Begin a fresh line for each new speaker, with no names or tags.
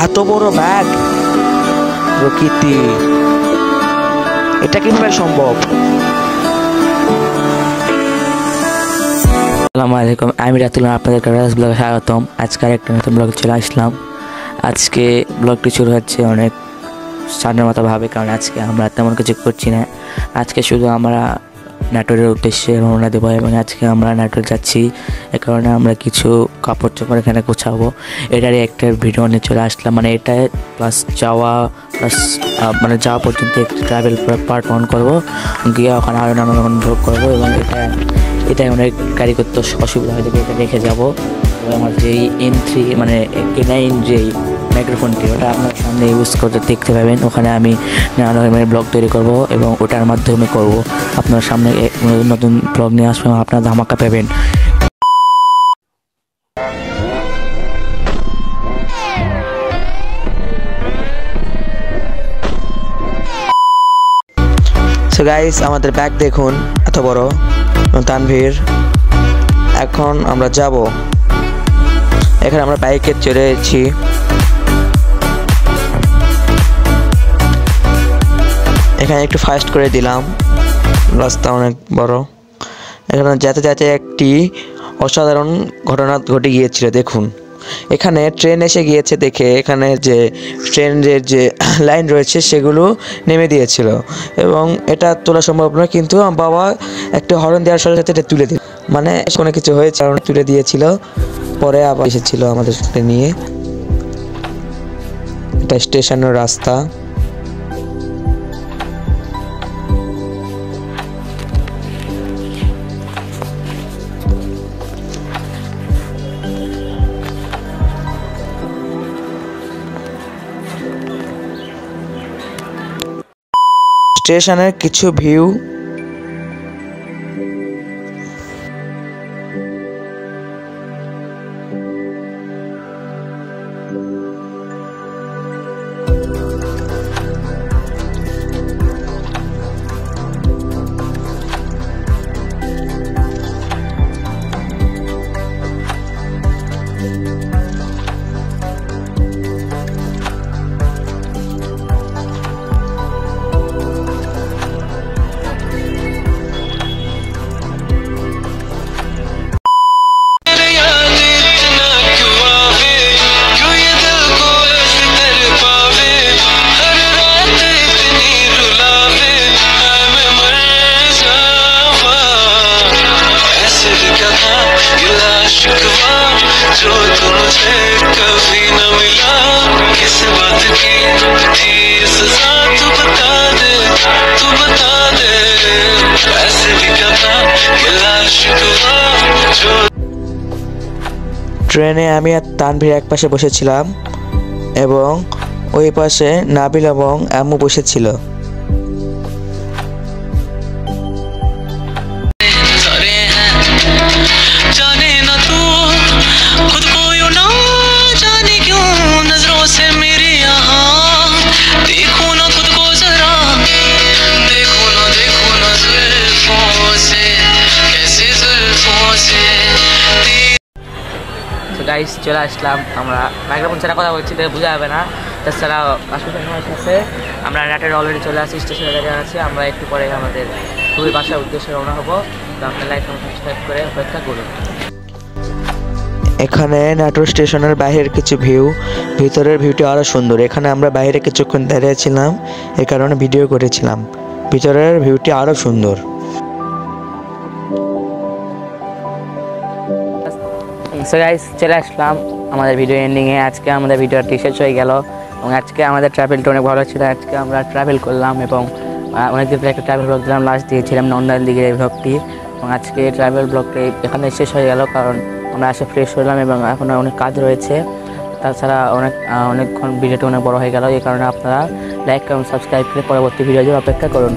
এত বড় ব্যাগ প্রকৃতি, এটা কিভাবে সম্ভব? আসসালামু আলাইকুম, আমি রাতুল, আপনাদের রাজ ব্লগে স্বাগতম। আজকের একটা নতুন ব্লগ চলে আসলাম। আজকে ব্লগটি শুরু হচ্ছে অনেক সামনের মতো ভাবে, কারণ আজকে আমরা তেমন কিছু করছি না। আজকে শুধু আমরা নাটোরের উদ্দেশ্যে রওনা দেবো এবং আজকে আমরা নাটোর যাচ্ছি। এ কারণে আমরা কিছু কাপড় চোপড় এখানে গোছাবো। এটারই একটা ভিডিও নিয়ে চলে আসলাম, মানে এটা প্লাস যাওয়া প্লাস মানে যাওয়া পর্যন্ত একটা ট্রাভেল পার্ট অন করবো, গিয়ে ওখানে আরও নানান ভোগ করবো এবং এটাই অনেক গাড়ি করতে অসুবিধা হয়ে যাবে, এটা রেখে যাবো। আমার যেই N3 মানে K9 যেই মাইক্রোফোনটি, ওটা আপনার সামনে ইউজ করতে দেখতে পাবেন। ওখানে আমি নানা ধরনের ব্লগ তৈরি করব এবং ওটার মাধ্যমে করব আপনার সামনে নতুন ব্লগ নিয়ে আসবো এবং আপনার ধামাকা পাবেন। সো গাইস, আমাদের ব্যাগ দেখুন এত বড়। তানভীর, এখন আমরা যাব, এখানে আমরা বাইকে চড়েছি। এখানে একটু ফাস্ট করে দিলাম, রাস্তা অনেক বড়। এখানে যেতে যেতে একটি অসাধারণ ঘটনা ঘটে গিয়েছিল। দেখুন, এখানে ট্রেন এসে গিয়েছে দেখে এখানে যে ট্রেনের যে লাইন রয়েছে সেগুলো নেমে দিয়েছিল এবং এটা তোলা সম্ভব নয়, কিন্তু আমার বাবা একটা হর্ন দেওয়ার সাথে সাথে এটা তুলে দিল, মানে কোনো কিছু হয়েছে কারণে তুলে দিয়েছিল। পরে আবার এসেছিল আমাদের নিয়ে। এটা স্টেশনের রাস্তা। স্টেশনের কিছু ভিউ। ট্রেনে আমি আর তানভীর এক পাশে বসেছিলাম এবং ওই পাশে নাবিল এবং আম্মু বসেছিল। গাইস, চলে আসলাম। আমরা মাইক্রোফোন ছাড়া কথা বলছি, বোঝা যাবে না। তাছাড়া আসলে আমরা নাটোরে অলরেডি চলে আসি, স্টেশনে দাঁড়িয়ে আছি। আমরা একটু পরে আমাদের খুবই বাসার উদ্দেশ্যে রওনা হবো। তো আপনার লাইক এবং সাবস্ক্রাইব করে অপেক্ষা করুন। এখানে নাটোর স্টেশনের বাইরের কিছু ভিউ, ভিতরের ভিউটি আরও সুন্দর। এখানে আমরা বাইরে কিছুক্ষণ দাঁড়িয়েছিলাম, এই কারণে ভিডিও করেছিলাম। ভিতরের ভিউটি আরও সুন্দর। সো গাইস, চলে আসলাম আমাদের ভিডিও এন্ডিংয়ে। আজকে আমাদের ভিডিওটি শেষ হয়ে গেল এবং আজকে আমাদের ট্রাভেলটা অনেক ভালো ছিল। আজকে আমরা ট্রাভেল করলাম এবং অনেকদিন পরে একটা ট্রাভেল ব্লগ দিলাম, লাস্ট দিয়েছিলাম নন্দাইল দিকের এই ব্লগটি। এবং আজকে ট্রাভেল ব্লগটি এখানে শেষ হয়ে গেল, কারণ আমরা এসে ফ্রেশ হলাম এবং এখন অনেক কাজ রয়েছে। তাছাড়া অনেকক্ষণ ভিডিওটা অনেক বড় হয়ে গেল, এই কারণে আপনারা লাইক এবং সাবস্ক্রাইব করে পরবর্তী ভিডিওর জন্য অপেক্ষা করুন।